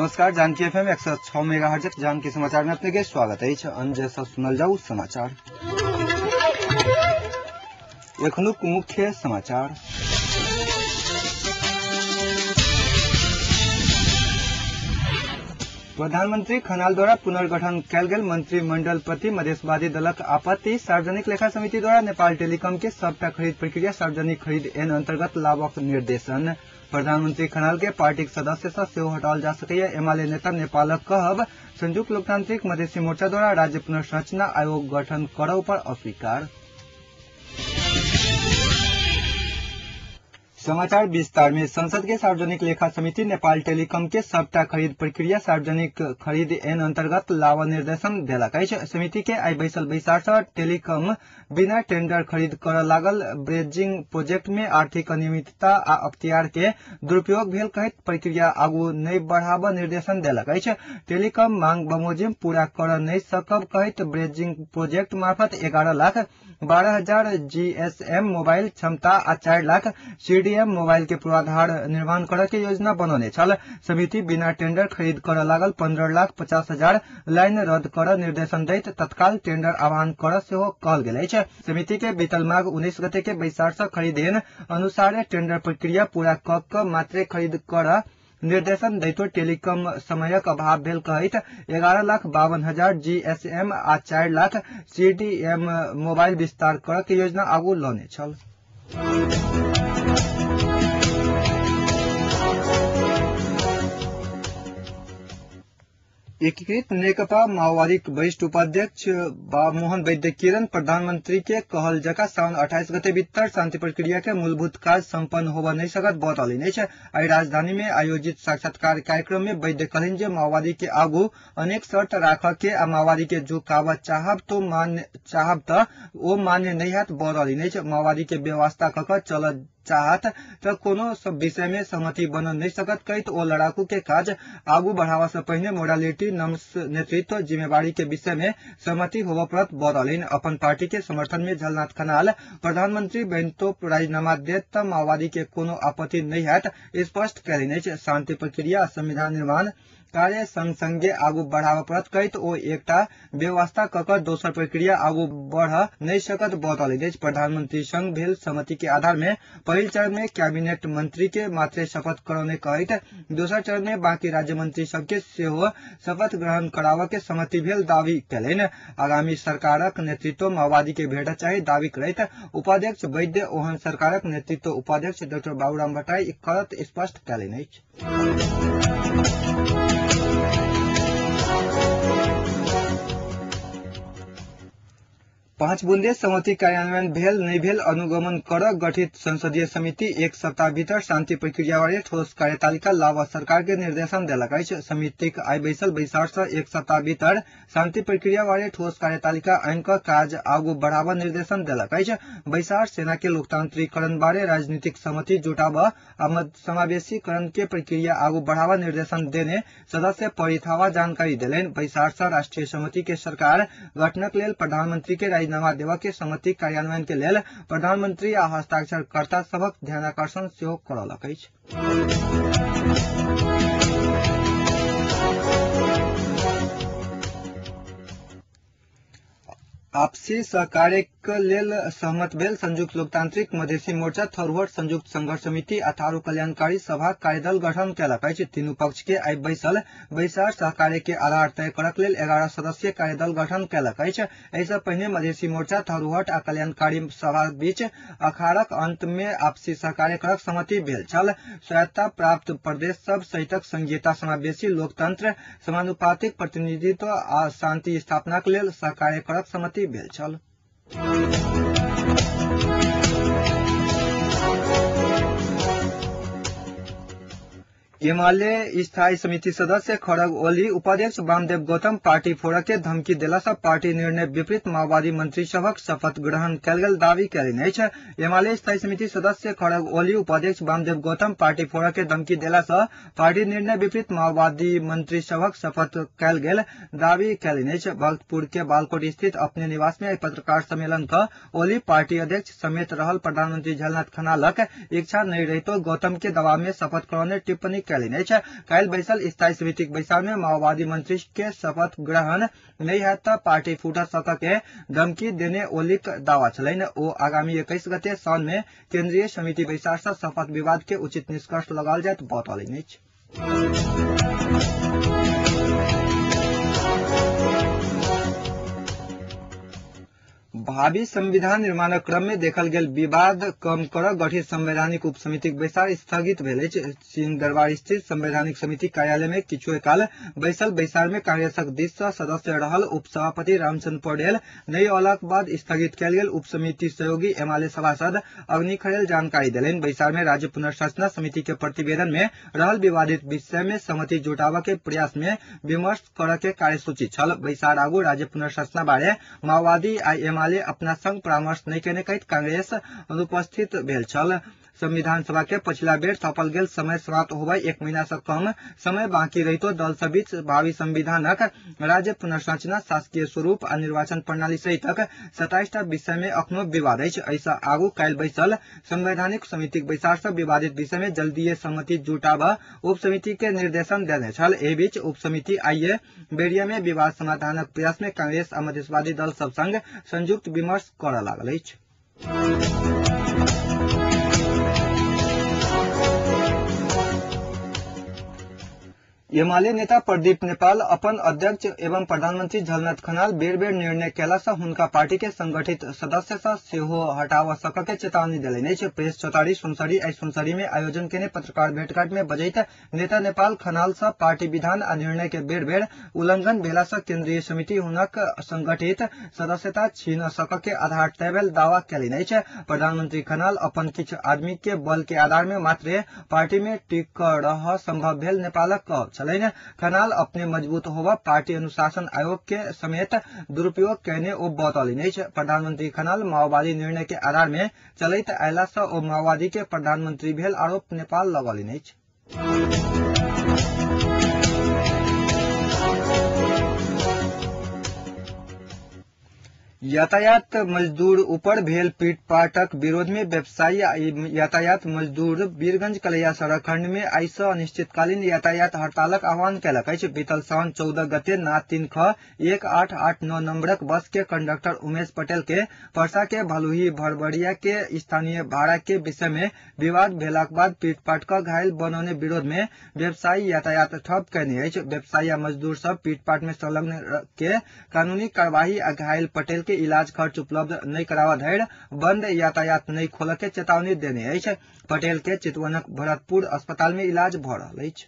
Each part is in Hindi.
नमस्कार, जानकी एफएम 106 मेगाहर्ज जानकी समाचार में अपने के स्वागत है। अंजे से सुनल जाऊ समाचार। एखनुक मुख्य समाचार। प्रधानमंत्री खनाल द्वारा पुनर्गठन कैल गेल मंत्रिमंडल प्रति मधेशवादी दलक आपत्ति। सार्वजनिक लेखा समिति द्वारा नेपाल टेलीकॉम के सबटा खरीद प्रक्रिया सार्वजनिक खरीद ऐन अंतर्गत लाभक निर्देशन। प्रधानमंत्री खनाल के पार्टी सदस्य से हटाल जा सके। एमाले नेता नेपालक कहब। संयुक्त लोकतांत्रिक मधेसी मोर्चा द्वारा राज्य पुनर्संरचना आयोग गठन करौ पर अस्वीकार। समाचार विस्तार में। संसद के सार्वजनिक लेखा समिति नेपाल टेलीकॉम के सबटा खरीद प्रक्रिया सार्वजनिक खरीद ऐन अंतर्गत लाभ निर्देशन देलक अछि। समिति के आई बैसल बैसार से टेलीकॉम बिना टेंडर खरीद कर लागल ब्रिजिंग प्रोजेक्ट में आर्थिक अनियमितता आ अख्तियार के दुरुपयोग भेल कहैत प्रक्रिया आगू नहीं बढ़ाब निर्देशन देलक अछि। टेलीकॉम मांग बमोजिम पूरा कर नहीं सकब कहैत ब्रिजिंग प्रोजेक्ट मार्फत 11,12,000 GSM मोबाइल क्षमता आ 4 लाख CDM मोबाइल के पूर्वाधार निर्माण करे के योजना बनौने छल। समिति बिना टेंडर खरीद कर लागल 15,50,000 लाइन रद्द कर निर्देशन दैत तत्काल टेंडर आह्वान कर सेहो कहल गेल अछि। समिति के बीतल माघ 19 गते के बैसार से खरीदेन अनुसार टेंडर प्रक्रिया पूरा क मात्रे खरीद कर निर्देशन दैतो टेलीकॉम समयक अभाव भेल कहैत 11,52,000 GSM आ 4 लाख CDM मोबाइल विस्तार कर के योजना आगू लौने छल। एकीकृत नेकपा माओवादी वरिष्ठ उपाध्यक्ष मोहन वैद्य किरण प्रधानमंत्री के कहल जका साउन 28 गते भीतर शांति प्रक्रिया के मूलभूत कार्य संपन्न होबा नहीं सकत बतौलनि अछि। आई राजधानी में आयोजित साक्षात्कार कार्यक्रम में वैद्य कहलनि जे माओवादी के आगू अनेक शर्त राख के आ माओवादी के झुकाव चाहब तो मान्य नहीं हैत बतौलनि अछि। माओवादी के व्यवस्था कक चल चाहत तो कोनो सब विषय में सहमति बन नहीं सकत कहित ओ लड़ाकू के काज आगू बढ़ावा से पहले मोरालिटी नेतृत्व जिम्मेवारी के विषय में सहमति होबा परत बतौलनि। अपन पार्टी के समर्थन में झलनाथ खनाल प्रधानमंत्री बनितो राजीनामा देत त माओवादी के कोनो आपत्ति नहीं हैत स्पष्ट कयलनि अछि। शांति प्रक्रिया संविधान निर्माण कार्य संग संगे आगू बढ़ावा परत कहित ओ एकटा व्यवस्था ककर दोसर प्रक्रिया आगू बढ़ नहीं सकत बतौलनि अछि। प्रधानमंत्री संग भेल सहमति के आधार में पहिल चरण में कैबिनेट मंत्री के मात्रे शपथ करौने कहैत दोसर चरण में बाकी राज्य मंत्री सबके सेहो शपथ ग्रहण कराव के सहमति भेल दावी कयलनि। आगामी सरकारक नेतृत्व माओवादी के भेटत चाही दावी करैत उपाध्यक्ष वैद्य ओहन सरकारक नेतृत्व उपाध्यक्ष डॉक्टर बाबूराम भट्टराई करत स्पष्ट कयलनि अछि। पांच बूंदे सहमति कार्यान्वयन भेल नहीं भेल अनुगमन कर गठित संसदीय समिति एक सप्ताह भीतर शांति प्रक्रिया बारे ठोस कार्यतालिका लावा सरकार के निर्देशन देलक अछि। समिति आई बैसल बैसार से एक सप्ताह भीतर शांति प्रक्रिया बारे ठोस कार्यतालिका आन का काज आगू बढ़ावा निर्देशन देलक अछि। बैसार सेना के लोकतांत्रिकरण बारे राजनीतिक सहमति जुटाव आ समावेशीकरण के प्रक्रिया आगू बढ़ावा निर्देशन देने सदस्य परिथावा जानकारी दिलेन। बैसार से राष्ट्रीय समिति के सरकार गठनक लेल प्रधानमंत्री के राजीनामा देवा के समिति कार्यान्वयन के लेल प्रधानमंत्री आ हस्ताक्षरकर्ता सबक ध्यानाकर्षण सेहो करलक अछि। आपसी सहकार्य लेल सहमत भेल संयुक्त लोकतांत्रिक मधेसी मोर्चा थरुहट संयुक्त संघर्ष समिति आ थारू कल्याणकारी सभा कार्यदल गठन कयलक अछि। तीनू पक्ष के आई बैसल बैसार सहकार्य के आधार तय करक लेल 11 सदस्यीय कार्यदल गठन कयलक अछि। एहिसँ पहिने मधेसी मोर्चा थरुहट आ कल्याणकारी सभा बीच अखाड़क अंत में आपसी सहकार्य करक सहमति भेल छल। स्वायत्तता प्राप्त प्रदेश सब सहितक संघीयता समावेशी लोकतंत्र समानुपातिक प्रतिनिधित्व आ शांति स्थापनाक लेल सहकार्य करक सहमति भेल छल। एमाले स्थायी समिति सदस्य खड़ग ओली उपाध्यक्ष वामदेव गौतम पार्टी फोड़ा के धमकी देला से पार्टी निर्णय विपरीत माओवादी मंत्री सबक शपथ ग्रहण कयल गेल दावी कयलनि अछि। एमाले स्थायी समिति सदस्य खड़ग ओली उपाध्यक्ष वामदेव गौतम पार्टी फोड़ा के धमकी देला से पार्टी निर्णय विपरीत माओवादी मंत्री सबक शपथ कयल गेल दावी कयलनि अछि। भक्तपुर के बालकोट स्थित अपने निवास में पत्रकार सम्मेलन का ओली पार्टी अध्यक्ष समेत रहल प्रधानमंत्री झलनाथ खनालक इच्छा नहीं रहितो गौतम के दबाव में शपथ करौने टिप्पणी कैलिन अछि। काल्हि बैसल स्थायी समितिक बैसार में माओवादी मंत्री के शपथ ग्रहण नहीं हैत त पार्टी फूट सकके धमकी देने ओलिक दावा छलैन। ओ आगामी 21 गते साउन में केंद्रीय समिति बैसार से शपथ विवाद के उचित निष्कर्ष लगाल जायत बतौलनि अछि। भावी संविधान निर्माणक क्रम में देखल गेल विवाद कम कर गठित संवैधानिक उप समितिक बैसार स्थगित भेल अछि। सिंह दरबार स्थित संवैधानिक समिति कार्यालय में किछु काल बैसल बैसार में कांग्रेसक दिस सँ सदस्य रहल उप सभापति रामचंद्र पौडेल नहीं अयलाक बाद स्थगित कयल गेल उप समिति सहयोगी एमाले सभासद अग्नि खरेल जानकारी देलनि। बैसार में राज्य पुनर्संरचना समिति के प्रतिवेदन में रहल विवादित विषय में सहमति जुटावा के प्रयास में विमर्श करय के कार्यसूची छल। बैसार आगू राज्य पुनर्संरचना बारे माओवादी आ एमाले अपना संग परामर्श नहीं केने कहित कांग्रेस अनुपस्थित भेल छल। संविधान सभा के पछिला बेर थपल गेल समय समाप्त होबय 1 महीना से कम समय बाकी रहितो दल सब बीच भावी संविधानक राज्य पुनर्संरचना शासकीय स्वरूप आ निर्वाचन प्रणाली सहितक 27टा विषय में अखनो विवाद अछि। ऐसा आगू काल्हि बैसल संवैधानिक समितिक बैसार से विवादित विषय में जल्दीए सहमति जुटाबा उप समिति के निर्देशन देने छल। एहि बीच उप समिति आइए बेरिया में विवाद समाधानक प्रयास में कांग्रेस आ मधेशवादी दल सब संग संयुक्त विमर्श करऽ लागल अछि। एमाले नेता प्रदीप नेपाल अपन अध्यक्ष एवं प्रधानमंत्री झलनाथ खनाल बेर बेर निर्णय केला से हुनका पार्टी के संगठित सदस्य से सेहो हटावा सकके चेतावनी देलनि अछि। प्रेस चौतारी सुनसरी आई सुनसरी में आयोजन केने पत्रकार भेंटघाट में बजैत नेता नेपाल खनाल से पार्टी विधान आ निर्णय के बेर बेर उल्लंघन भेला से केंद्रीय समिति हुनक संगठित सदस्यता छीन सकके आधार तैबल दावा केलनि अछि। प्रधानमंत्री खनाल अपन किछु आदमी के बल के आधार में मात्र पार्टी में टिक रह संभव भेल नेपालक कहब छलैन। खनाल अपने मजबूत होबा पार्टी अनुशासन आयोग के समेत दुरुपयोग कहने ओ बतौलनि अछि। प्रधानमंत्री खनाल माओवादी निर्णय के आधार में चलैत अयला से ओ माओवादी के प्रधानमंत्री भेल आरोप नेपाल लगौलनि अछि। यातायात मजदूर ऊपर भेल पीटपाटक विरोध में व्यवसायी यातायात मजदूर वीरगंज कलैया सड़क खंड में आई से अनिश्चितकालीन यातायात हड़तालक आह्वान कयलक अछि। बीतल साउन 14 गते ना 3 ख 1889 नंबरक बस के कंडक्टर उमेश पटेल के परसा के भलुही भरबड़िया के स्थानीय भाड़ा के विषय में विवाद भेलाक बाद पीटपाट क घायल बनौने विरोध में व्यवसायी यातायात ठप कयने अछि। व्यवसायी आ मजदूर सब पीटपाट में संलग्न के कानूनी कार्यवाही आ घायल पटेल के इलाज खर्च उपलब्ध नहीं करावा धरि बंद यातायात नहीं खोल के चेतावनी देने अछि। पटेल के चितवनक भरतपुर अस्पताल में इलाज भ रहल अछि।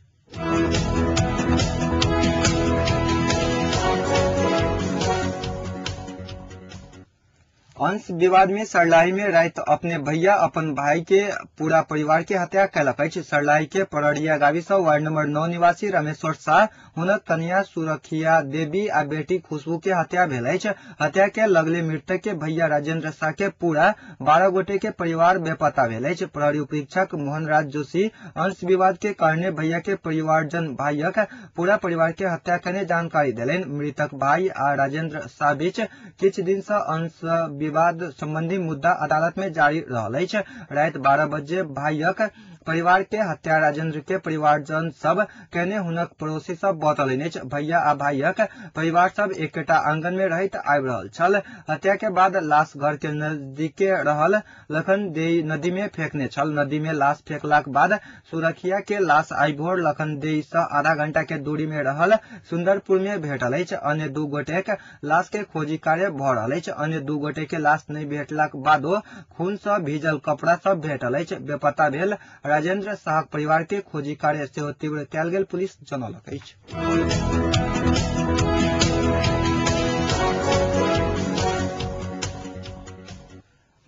अंश विवाद में सरलाही में रात अपने भैया अपन भाई के पूरा परिवार के हत्या कयलक अछि। सरलाही के परड़िया गाविस वार्ड नंबर 9 निवासी रामेश्वर शाह हुनक कन्या सुरखिया देवी आ बेटी खुशबू के हत्या भेल अछि। हत्या के लगले मृतक के भैया राजेंद्र शाह के पूरा 12 गोटे के परिवार बेपता भेल अछि। प्रहरी उपरीक्षक मोहन राज जोशी अंश विवाद के कारणे भैया के परिवारजन भाइयक पूरा परिवार के हत्या करने जानकारी देलनि। मृतक भाई आ राजेंद्र शाह बीच किछु दिन से अंश विवाद संबंधी मुद्दा अदालत में जारी रहल अछि। रात 12 बजे भाइयक परिवार के हत्या राजेंद्र के परिवारजन सब कहने हुनक पड़ोसी सब बतौलनि अछि। भैया आ भाइयक परिवार सब एकटा आंगन में रहैत आबि रहल छल। हत्या के बाद लाश घर के नजदीके रहल लखनदेई नदी में फेंकने छल। नदी में लाश फेंकलाक बाद सुरखिया के लाश आई भोर लखनदेई से आधा घंटा के दूरी में रहल सुंदरपुर में भेटल अछि। अन्य 2 गोटेक लाश के खोजी कार्य भ रहल अछि। अन्य 2 गोटे के लाश नहीं भेटलाक बादो खून से भीजल कपड़ा सब भेटल अछि। बेपता भेल राजेंद्र शाहक परिवार के खोजी कार्य सेहो तीव्र कयल गेल पुलिस जनौलक अछि।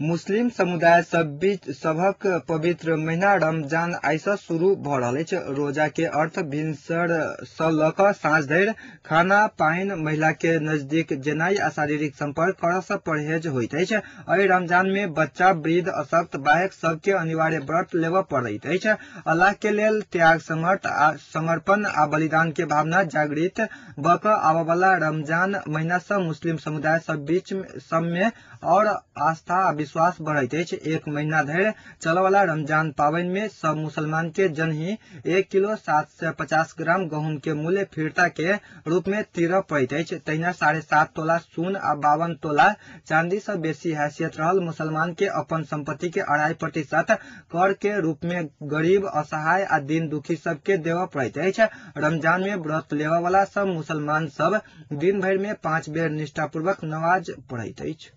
मुस्लिम समुदाय सबहक पवित्र महीना रमजान आई से शुरू भ रहल अछि। रोजा के अर्थ भिनसर सँ ल क साँझ धरि खाना पानि महिला के नजदीक जेनाई आ शारीरिक संपर्क करऽ से परहेज होइत अछि। एहि रमजान में बच्चा वृद्ध अशक्त बाहक सबके अनिवार्य व्रत लेबऽ पड़ैत अछि। अल्लाह के लेल त्याग समर्पण आ बलिदान के भावना जागृत भ क आबऽ वाला रमजान महीना से मुस्लिम समुदाय सब बीच सब में और आस्था आ विश्वास बढ़ैत अछि। 1 महीना धरि चलवाला रमजान पावनि में सब मुसलमान के जनही 1 किलो 750 ग्राम गहूम के मूल्य फिरता के रूप में तीरह पड़ैत अछि। तहिना 7.5 तोला सोन आ 52 तोला चांदी से बेसी हैसियत रहल मुसलमान के अपन संपत्ति के 2.5% कर के रूप में गरीब, असहाय आ दीन दुखी सब के देव पड़ैत अछि। रमजान में व्रत लेवा वाला सब मुसलमान सब दिन भर में 5 बेर निष्ठापूर्वक नमाज पढ़ैत अछि।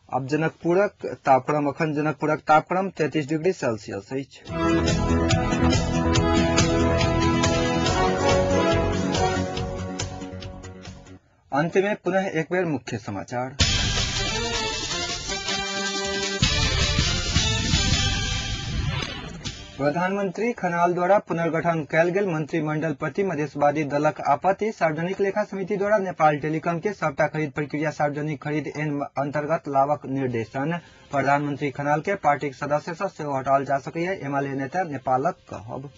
अब जनकपुरक तापक्रम, अखन जनकपुरक तापक्रम 33 डिग्री सेल्सियस अछि। अंत में पुनः एक बेर मुख्य समाचार। प्रधानमंत्री खनाल द्वारा पुनर्गठन कयल गेल मंत्रिमंडल प्रति मधेशवादी दलक आपत्ति। सार्वजनिक लेखा समिति द्वारा नेपाल टेलीकॉम के सबटा खरीद प्रक्रिया सार्वजनिक खरीद एन अंतर्गत लावक निर्देशन। प्रधानमंत्री खनाल के पार्टी सदस्य से सेहो हटाओल जा सकैया, एमाले नेता नेपालक कहब।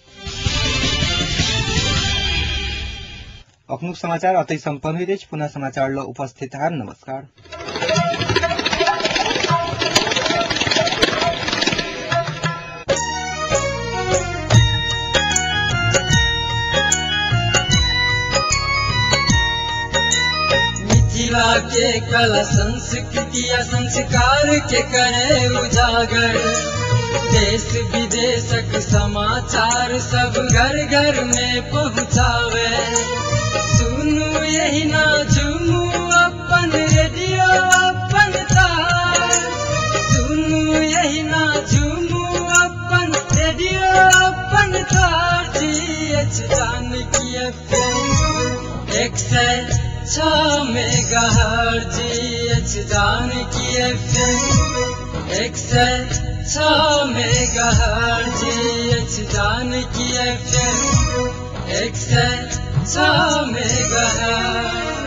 अखनुक समाचार अतै संपन्न होइत अछि। पुनः समाचार ल उपस्थित है। नमस्कार। मिथिला के कला संस्कृति या संस्कार के करे उजागर। देश विदेशक समाचार सब घर घर में पहुँचावे। सुनू यही ना झूमू अपन रेडियो अपन तार। सुनू यही ना झूमू अपन रेडियो अपन तार। GH Janaki FM 106 megahertz. GH Janaki FM 106 megahertz. GH Janaki FM 106 megahertz.